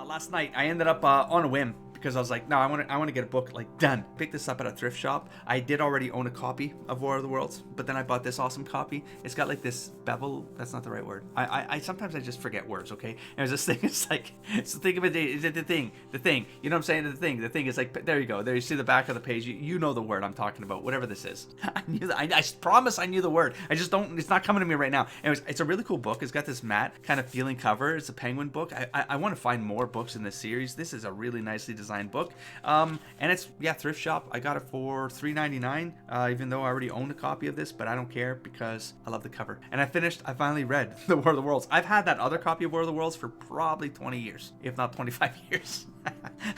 last night I ended up on a whim, because I was like, no, I want to get a book like done. Pick this up at a thrift shop. I did already own a copy of War of the Worlds, but then I bought this awesome copy. It's got like this bevel. That's not the right word. I sometimes I just forget words. Okay, and there's this thing. It's like, it's the thing of it. Is it the thing? The thing. You know what I'm saying? The thing is like, there you go. There you see the back of the page. You know the word I'm talking about. Whatever this is. I promise I knew the word. I just don't. It's not coming to me right now. Anyways, it's a really cool book. It's got this matte kind of feeling cover. It's a penguin book. I want to find more books in this series. This is a really nicely designed book. And it's, yeah, thrift shop. I got it for $3.99, even though I already own a copy of this, but I don't care because I love the cover. And I finally read the War of the Worlds. I've had that other copy of War of the Worlds for probably 20 years, if not 25 years.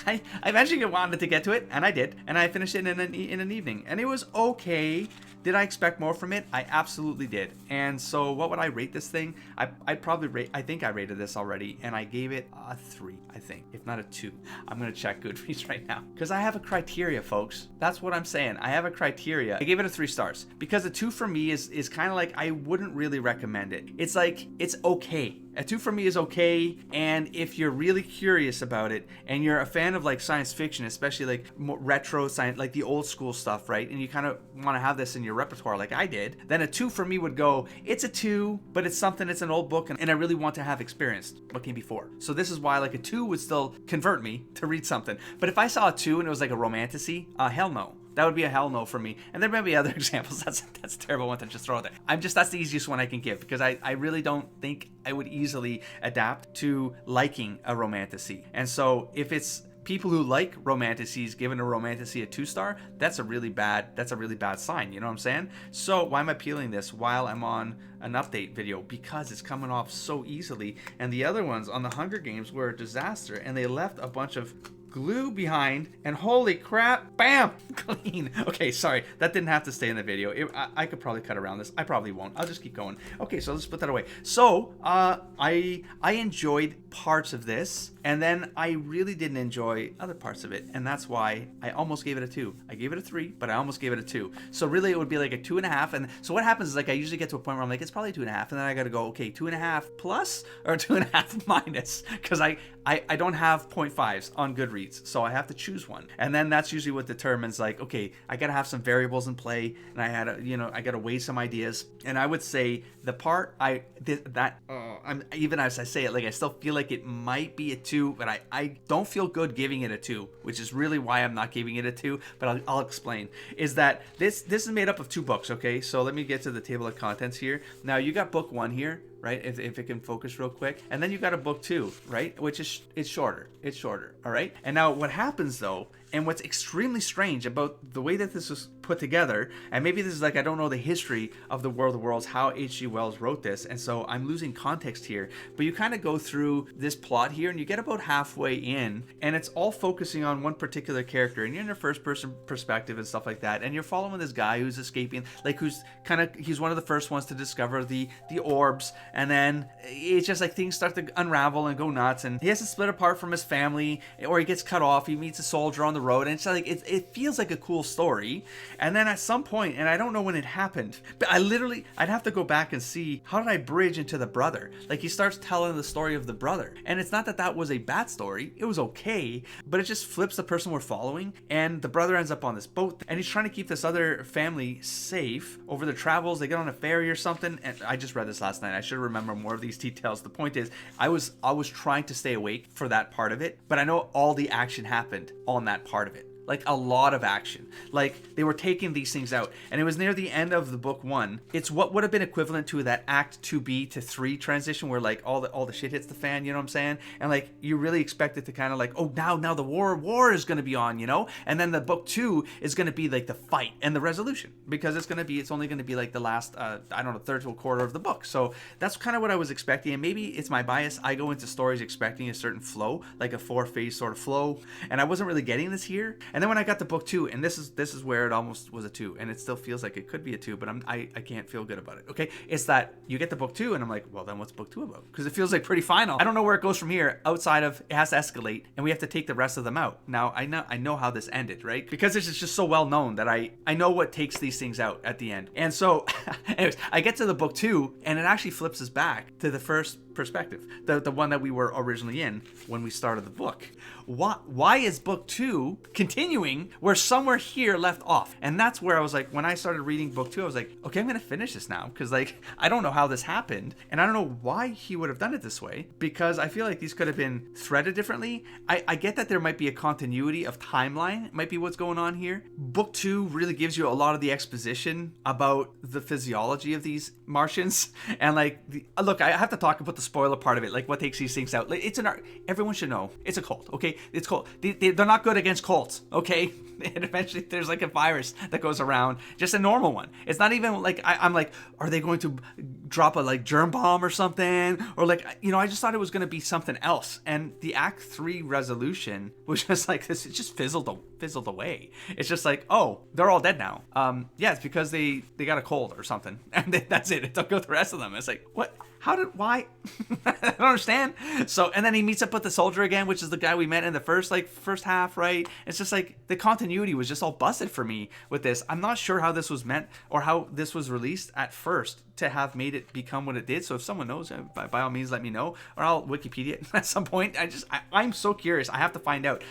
I eventually wanted to get to it, and I did, and I finished it in an evening, and it was okay. Did I expect more from it? I absolutely did. And so what would I rate this thing? I'd probably rate, I think I rated this already, and I gave it a 3, I think, if not a 2. I'm going to check Goodreads right now, because I have a criteria, folks. That's what I'm saying. I have a criteria. I gave it a 3 stars, because a 2 for me is kind of like, I wouldn't really recommend it. It's like, it's okay. A 2 for me is okay, and if you're really curious about it, and you're a fan of like science fiction, especially like more retro science, like the old school stuff, right? And you kind of want to have this in your repertoire like I did, then a 2 for me would go, it's a 2, but it's something, it's an old book, and I really want to have experienced what came before. So this is why like a 2 would still convert me to read something. But if I saw a 2 and it was like a romantasy, hell no. That would be a hell no for me. And there may be other examples. That's a terrible one to just throw out there. That's the easiest one I can give, because I really don't think I would easily adapt to liking a romantasy. And so if it's people who like romantasies giving a romantasy a 2-star, that's a really bad sign. You know what I'm saying? So why am I peeling this while I'm on an update video? Because it's coming off so easily. And the other ones on the Hunger Games were a disaster, and they left a bunch of glue behind, and holy crap, bam, clean. Okay, sorry, that didn't have to stay in the video. I could probably cut around this. I probably won't. I'll just keep going. Okay, so let's put that away. So I enjoyed parts of this, and then I really didn't enjoy other parts of it, and that's why I almost gave it a 2. I gave it a 3, but I almost gave it a 2. So really it would be like a 2.5. And so what happens is, like, I usually get to a point where I'm like, it's probably 2.5, and then I gotta go, okay, 2.5 plus or 2.5 minus, because I don't have 0.5s on Goodreads, so I have to choose one. And then that's usually what determines, like, okay, I gotta have some variables in play, and I gotta weigh some ideas. And I would say the part even as I say it, like, I still feel like it might be a 2, but I don't feel good giving it a 2, which is really why I'm not giving it a 2, but I'll explain. Is that this is made up of 2 books, okay? So let me get to the table of contents here. Now, you got book 1 here, right? If it can focus real quick. And then you got a book 2, right? Which is, it's shorter, all right? And now what happens though, and what's extremely strange about the way that this was put together, and maybe this is like, I don't know the history of the War of the Worlds, how H.G. Wells wrote this, and so I'm losing context here, but you kind of go through this plot here, and you get about halfway in, and it's all focusing on one particular character, and you're in a first person perspective and stuff like that, and you're following this guy who's escaping, like, he's one of the first ones to discover the orbs, and then it's just like things start to unravel and go nuts, and he has to split apart from his family, or he gets cut off, he meets a soldier on the road, and it's like, it feels like a cool story. And then at some point, and I don't know when it happened, but I'd have to go back and see, how did I bridge into the brother? Like, he starts telling the story of the brother, and it's not that was a bad story, it was okay, but it just flips the person we're following, and the brother ends up on this boat, and he's trying to keep this other family safe over their travels. They get on a ferry or something, and I just read this last night, I should remember more of these details. The point is, I was trying to stay awake for that part of it, but I know all the action happened on that part of it. Like, a lot of action. Like, they were taking these things out, and it was near the end of the book 1. It's what would have been equivalent to that Act 2B to 3 transition, where like all the shit hits the fan, you know what I'm saying? And like, you really expect it to kind of like, oh, now the war is going to be on, you know? And then the book 2 is going to be like the fight and the resolution, because it's only going to be like the last third to a quarter of the book. So that's kind of what I was expecting, and maybe it's my bias. I go into stories expecting a certain flow, like a 4-phase sort of flow, and I wasn't really getting this here. And then when I got to book 2, and this is where it almost was a 2, and it still feels like it could be a 2, but I can't feel good about it. Okay, it's that you get to book 2, and I'm like, well, then what's book 2 about? Because it feels like pretty final. I don't know where it goes from here, outside of it has to escalate, and we have to take the rest of them out. Now I know how this ended, right? Because it's just so well known that I know what takes these things out at the end. And so, anyways, I get to the book 2, and it actually flips us back to the first perspective, the one that we were originally in when we started the book. Why is book 2 continuing where somewhere here left off? And that's where I was like, when I started reading book 2, I was like, okay, I'm gonna finish this now, because like I don't know how this happened, and I don't know why he would have done it this way, because I feel like these could have been threaded differently. I get that there might be a continuity of timeline, might be what's going on here. Book 2 really gives you a lot of the exposition about the physiology of these Martians, and like look, I have to talk about the spoiler part of it, like what takes these things out. Like, it's an art. Everyone should know it's a cult, okay? It's cult. They're not good against cults, okay? And eventually there's like a virus that goes around, just a normal one. It's not even like I'm like, are they going to drop a like germ bomb or something, or like, you know, I just thought it was going to be something else. And the Act 3 resolution was just like this. It just fizzled away. It's just like, oh, they're all dead now. Yeah, it's because they got a cold or something, and that's it. It took out the rest of them. It's like, what? Why? I don't understand. So, and then he meets up with the soldier again, which is the guy we met in the first half, right? It's just like the continuity was just all busted for me with this. I'm not sure how this was meant or how this was released at first to have made it become what it did. So if someone knows, by all means, let me know, or I'll Wikipedia it at some point. I'm so curious. I have to find out.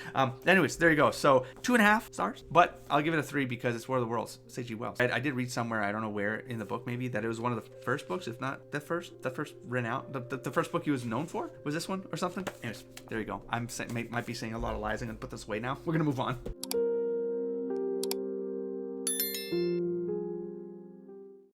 Anyways, there you go. So 2.5 stars, but I'll give it a 3 because it's War of the Worlds, C.G. Wells. I did read somewhere, I don't know where in the book, maybe, that it was one of the first books, if not the first written out. The first book he was known for was this one or something. Anyways, there you go. Might be saying a lot of lies. I'm gonna put this away now. We're gonna move on.